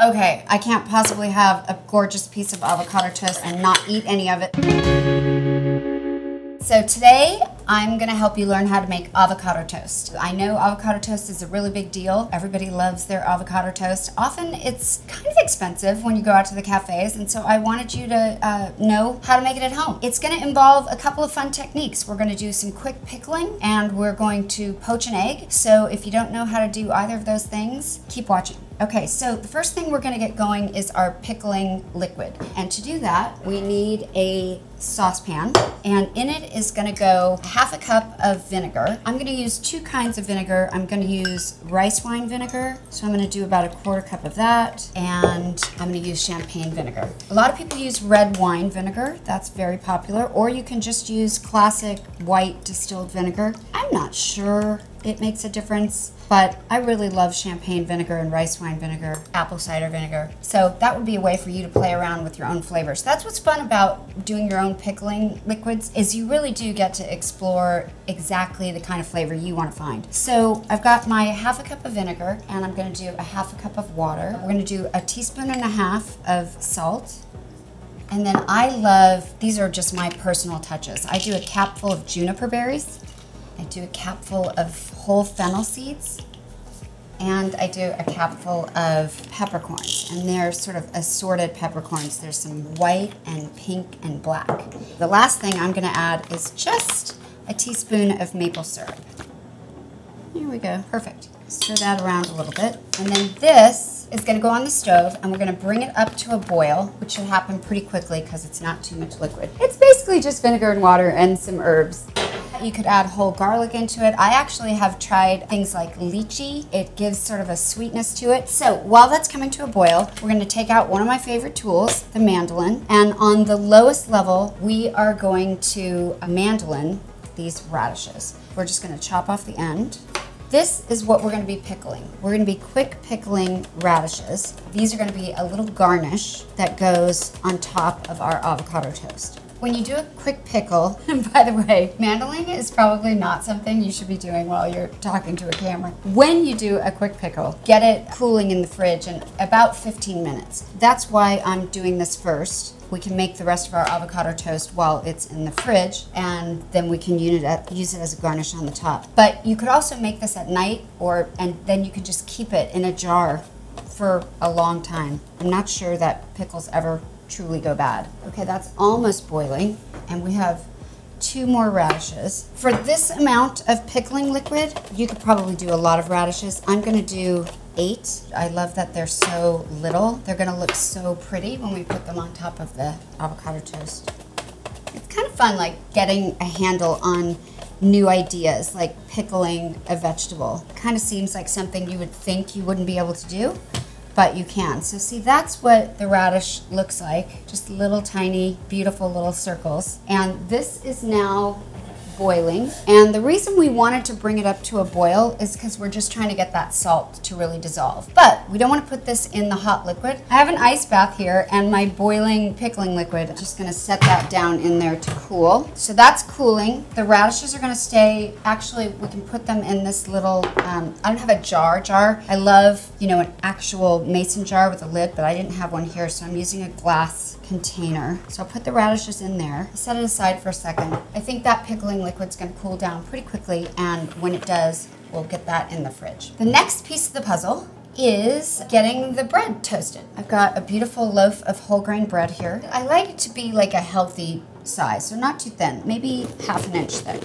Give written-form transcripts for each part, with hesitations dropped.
Okay, I can't possibly have a gorgeous piece of avocado toast and not eat any of it. So today, I'm gonna help you learn how to make avocado toast. I know avocado toast is a really big deal. Everybody loves their avocado toast. Often it's kind of expensive when you go out to the cafes, and so I wanted you to know how to make it at home. It's gonna involve a couple of fun techniques. We're gonna do some quick pickling, and we're going to poach an egg. So if you don't know how to do either of those things, keep watching. Okay, so the first thing we're gonna get going is our pickling liquid. And to do that, we need a saucepan, and in it is gonna go half a cup of vinegar. I'm gonna use two kinds of vinegar. I'm gonna use rice wine vinegar, so I'm gonna do about a quarter cup of that, and I'm gonna use champagne vinegar. A lot of people use red wine vinegar. That's very popular, or you can just use classic white distilled vinegar. I'm not sure it makes a difference, but I really love champagne vinegar and rice wine vinegar, apple cider vinegar. So that would be a way for you to play around with your own flavors. That's what's fun about doing your own pickling liquids, is you really do get to explore exactly the kind of flavor you want to find. So I've got my half a cup of vinegar, and I'm gonna do a half a cup of water. We're gonna do a teaspoon and a half of salt. And then I love, these are just my personal touches. I do a capful of juniper berries. I do a capful of whole fennel seeds, and I do a capful of peppercorns, and they're sort of assorted peppercorns. There's some white and pink and black. The last thing I'm gonna add is just a teaspoon of maple syrup. Here we go, perfect. Stir that around a little bit, and then this is gonna go on the stove, and we're gonna bring it up to a boil, which should happen pretty quickly because it's not too much liquid. It's basically just vinegar and water and some herbs. You could add whole garlic into it. I actually have tried things like lychee. It gives sort of a sweetness to it. So while that's coming to a boil, we're gonna take out one of my favorite tools, the mandolin. And on the lowest level, we are going to mandolin these radishes. We're just gonna chop off the end. This is what we're gonna be pickling. We're gonna be quick pickling radishes. These are gonna be a little garnish that goes on top of our avocado toast. When you do a quick pickle, and by the way, mandolining is probably not something you should be doing while you're talking to a camera. When you do a quick pickle, get it cooling in the fridge in about 15 minutes. That's why I'm doing this first. We can make the rest of our avocado toast while it's in the fridge, and then we can use it as a garnish on the top. But you could also make this at night, and then you can just keep it in a jar for a long time. I'm not sure that pickles ever truly go bad. Okay, that's almost boiling, and we have 2 more radishes. For this amount of pickling liquid, you could probably do a lot of radishes. I'm gonna do 8. I love that they're so little. They're gonna look so pretty when we put them on top of the avocado toast. It's kind of fun, like getting a handle on new ideas, like pickling a vegetable. It kind of seems like something you would think you wouldn't be able to do, but you can. So see, that's what the radish looks like. Just little tiny, beautiful little circles. And this is now boiling. And the reason we wanted to bring it up to a boil is because we're just trying to get that salt to really dissolve. But we don't want to put this in the hot liquid. I have an ice bath here and my boiling pickling liquid. I'm just gonna set that down in there to cool. So that's cooling. The radishes are gonna stay, actually we can put them in this little, I don't have a jar. I love, an actual mason jar with a lid, but I didn't have one here, so I'm using a glass container. So I'll put the radishes in there, set it aside for a second. I think that pickling liquid's gonna cool down pretty quickly, and when it does, we'll get that in the fridge. The next piece of the puzzle is getting the bread toasted. I've got a beautiful loaf of whole grain bread here. I like it to be like a healthy size, so not too thin, maybe ½ an inch thick.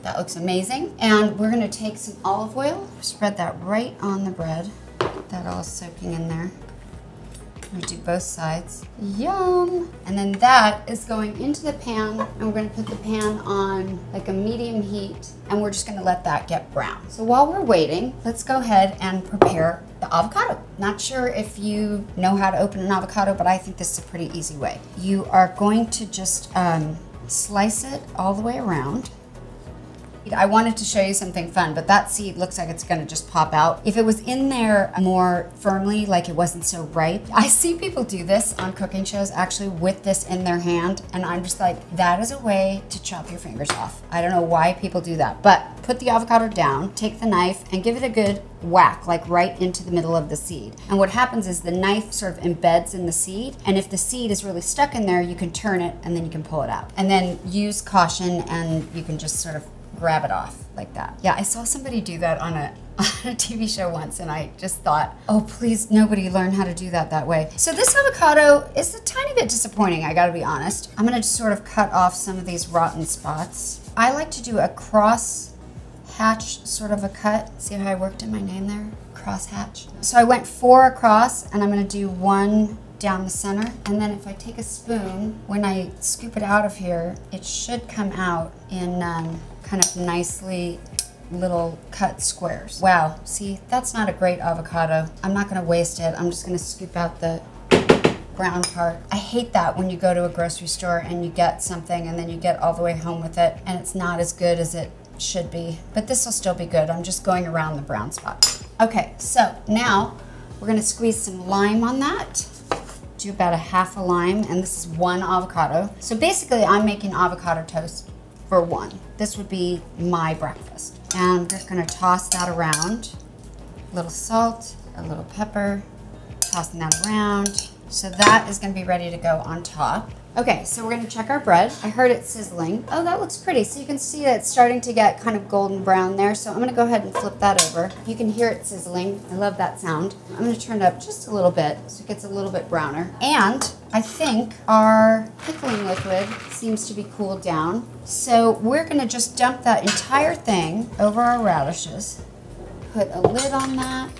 That looks amazing. And we're gonna take some olive oil, spread that right on the bread. Get that all soaking in there. I'm gonna do both sides. Yum! And then that is going into the pan, and we're gonna put the pan on like a medium heat, and we're just gonna let that get brown. So while we're waiting, let's go ahead and prepare the avocado. Not sure if you know how to open an avocado, but I think this is a pretty easy way. You are going to just slice it all the way around. I wanted to show you something fun, but that seed looks like it's gonna just pop out. If it was in there more firmly, like it wasn't so ripe, I see people do this on cooking shows actually with this in their hand, and I'm just like, that is a way to chop your fingers off. I don't know why people do that, but put the avocado down, take the knife, and give it a good whack, like right into the middle of the seed. And what happens is the knife sort of embeds in the seed, and if the seed is really stuck in there, you can turn it and then you can pull it out. And then use caution and you can just sort of grab it off like that. Yeah, I saw somebody do that on a TV show once, and I just thought, oh, please, nobody learn how to do that way. So this avocado is a tiny bit disappointing, I gotta be honest. I'm gonna just sort of cut off some of these rotten spots. I like to do a cross hatch sort of a cut. See how I worked in my name there? Cross hatch. So I went 4 across, and I'm gonna do 1 down the center. And then if I take a spoon, when I scoop it out of here, it should come out in kind of nicely little cut squares. Wow, see, that's not a great avocado. I'm not gonna waste it. I'm just gonna scoop out the brown part. I hate that when you go to a grocery store and you get something and then you get all the way home with it and it's not as good as it should be, but this will still be good. I'm just going around the brown spot. Okay, so now we're gonna squeeze some lime on that. Do about a half a lime, and this is 1 avocado. So basically I'm making avocado toast for 1. This would be my breakfast. And I'm just gonna toss that around. A little salt, a little pepper, tossing that around. So that is gonna be ready to go on top. Okay, so we're gonna check our bread. I heard it sizzling. Oh, that looks pretty. So you can see that it's starting to get kind of golden brown there. So I'm gonna go ahead and flip that over. You can hear it sizzling. I love that sound. I'm gonna turn it up just a little bit so it gets a little bit browner. And I think our pickling liquid seems to be cooled down. So we're gonna just dump that entire thing over our radishes, put a lid on that,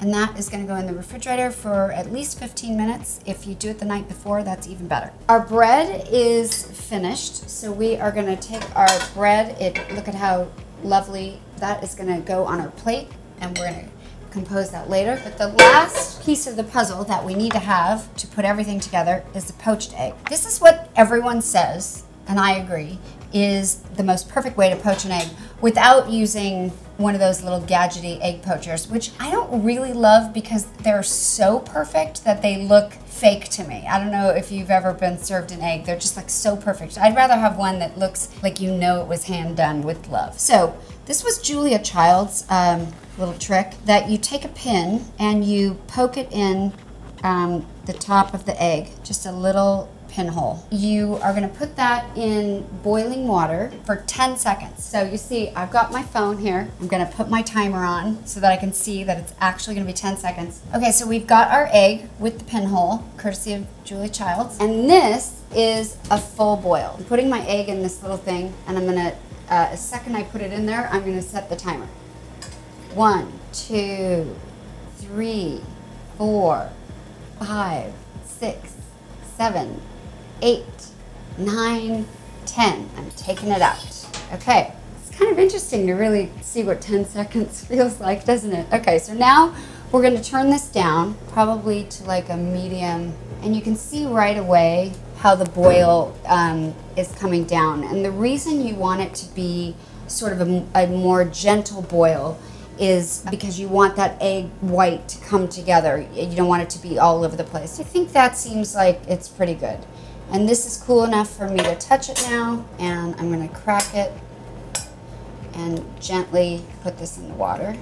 and that is gonna go in the refrigerator for at least 15 minutes. If you do it the night before, that's even better. Our bread is finished, so we are gonna take our bread, look at how lovely that is gonna go on our plate, and we're gonna compose that later. But the last piece of the puzzle that we need to have to put everything together is the poached egg. This is what everyone says, and I agree, is the most perfect way to poach an egg without using one of those little gadgety egg poachers, which I don't really love because they're so perfect that they look fake to me. I don't know if you've ever been served an egg. They're just like so perfect. I'd rather have one that looks like you know it was hand done with love. So this was Julia Child's little trick that you take a pin and you poke it in the top of the egg, just a little pinhole. You are gonna put that in boiling water for 10 seconds. So you see, I've got my phone here. I'm gonna put my timer on so that I can see that it's actually gonna be 10 seconds. Okay, so we've got our egg with the pinhole, courtesy of Julia Childs. And this is a full boil. I'm putting my egg in this little thing, and I'm gonna, the second I put it in there, I'm gonna set the timer. 1, 2, 3, 4, 5, 6, 7, 8, 9, 10. I'm taking it out. Okay, it's kind of interesting to really see what 10 seconds feels like, doesn't it? Okay, so now we're gonna turn this down, probably to like a medium, and you can see right away how the boil is coming down. And the reason you want it to be sort of a more gentle boil is because you want that egg white to come together. You don't want it to be all over the place. I think that seems like it's pretty good. And this is cool enough for me to touch it now, and I'm gonna crack it and gently put this in the water.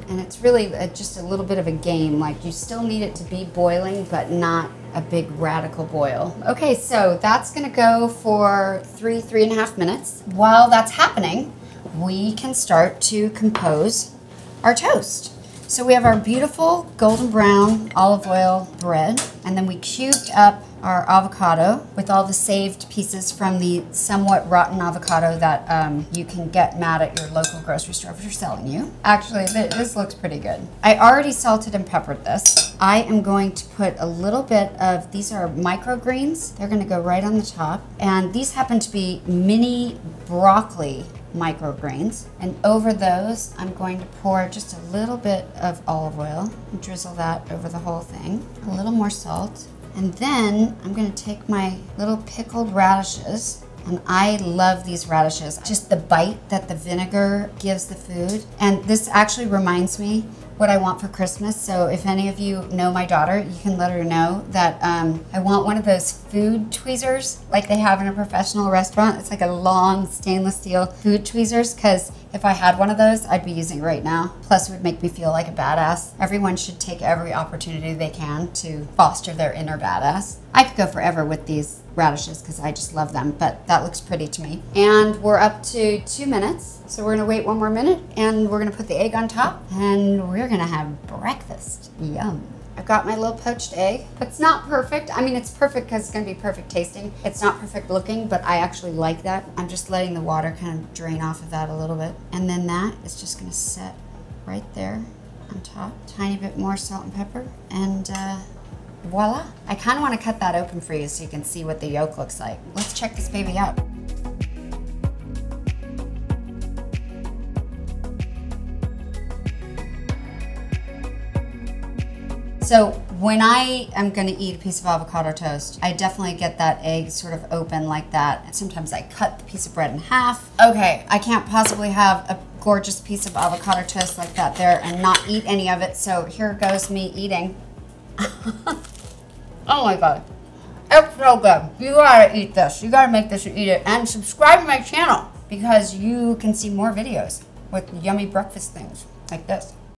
And it's really just a little bit of a game. Like, you still need it to be boiling, but not a big radical boil. Okay, so that's gonna go for 3.5 minutes. While that's happening, we can start to compose our toast. So we have our beautiful golden brown olive oil bread, and then we cubed up our avocado with all the saved pieces from the somewhat rotten avocado that you can get mad at your local grocery store for selling you. Actually, this looks pretty good. I already salted and peppered this. I am going to put a little bit of, these are microgreens. They're gonna go right on the top. And these happen to be mini broccoli microgreens, and over those I'm going to pour just a little bit of olive oil and drizzle that over the whole thing, a little more salt, and then I'm going to take my little pickled radishes And I love these radishes. Just the bite that the vinegar gives the food. And this actually reminds me what I want for Christmas. So if any of you know my daughter, you can let her know that I want one of those food tweezers like they have in a professional restaurant. It's like a long stainless steel food tweezers, because if I had one of those, I'd be using it right now. Plus, it would make me feel like a badass. Everyone should take every opportunity they can to foster their inner badass. I could go forever with these radishes because I just love them, but that looks pretty to me. And we're up to 2 minutes. So we're gonna wait 1 more minute and we're gonna put the egg on top and we're gonna have breakfast. Yum. I've got my little poached egg. It's not perfect. I mean, it's perfect because it's gonna be perfect tasting. It's not perfect looking, but I actually like that. I'm just letting the water kind of drain off of that a little bit. And then that is just gonna set right there on top. Tiny bit more salt and pepper, and voila. I kind of want to cut that open for you so you can see what the yolk looks like. Let's check this baby out. So when I am going to eat a piece of avocado toast, I definitely get that egg sort of open like that. And sometimes I cut the piece of bread in half. Okay, I can't possibly have a gorgeous piece of avocado toast like that there and not eat any of it. So here goes me eating. Oh my God. It's so good. You gotta eat this. You gotta make this and eat it. And subscribe to my channel because you can see more videos with yummy breakfast things like this.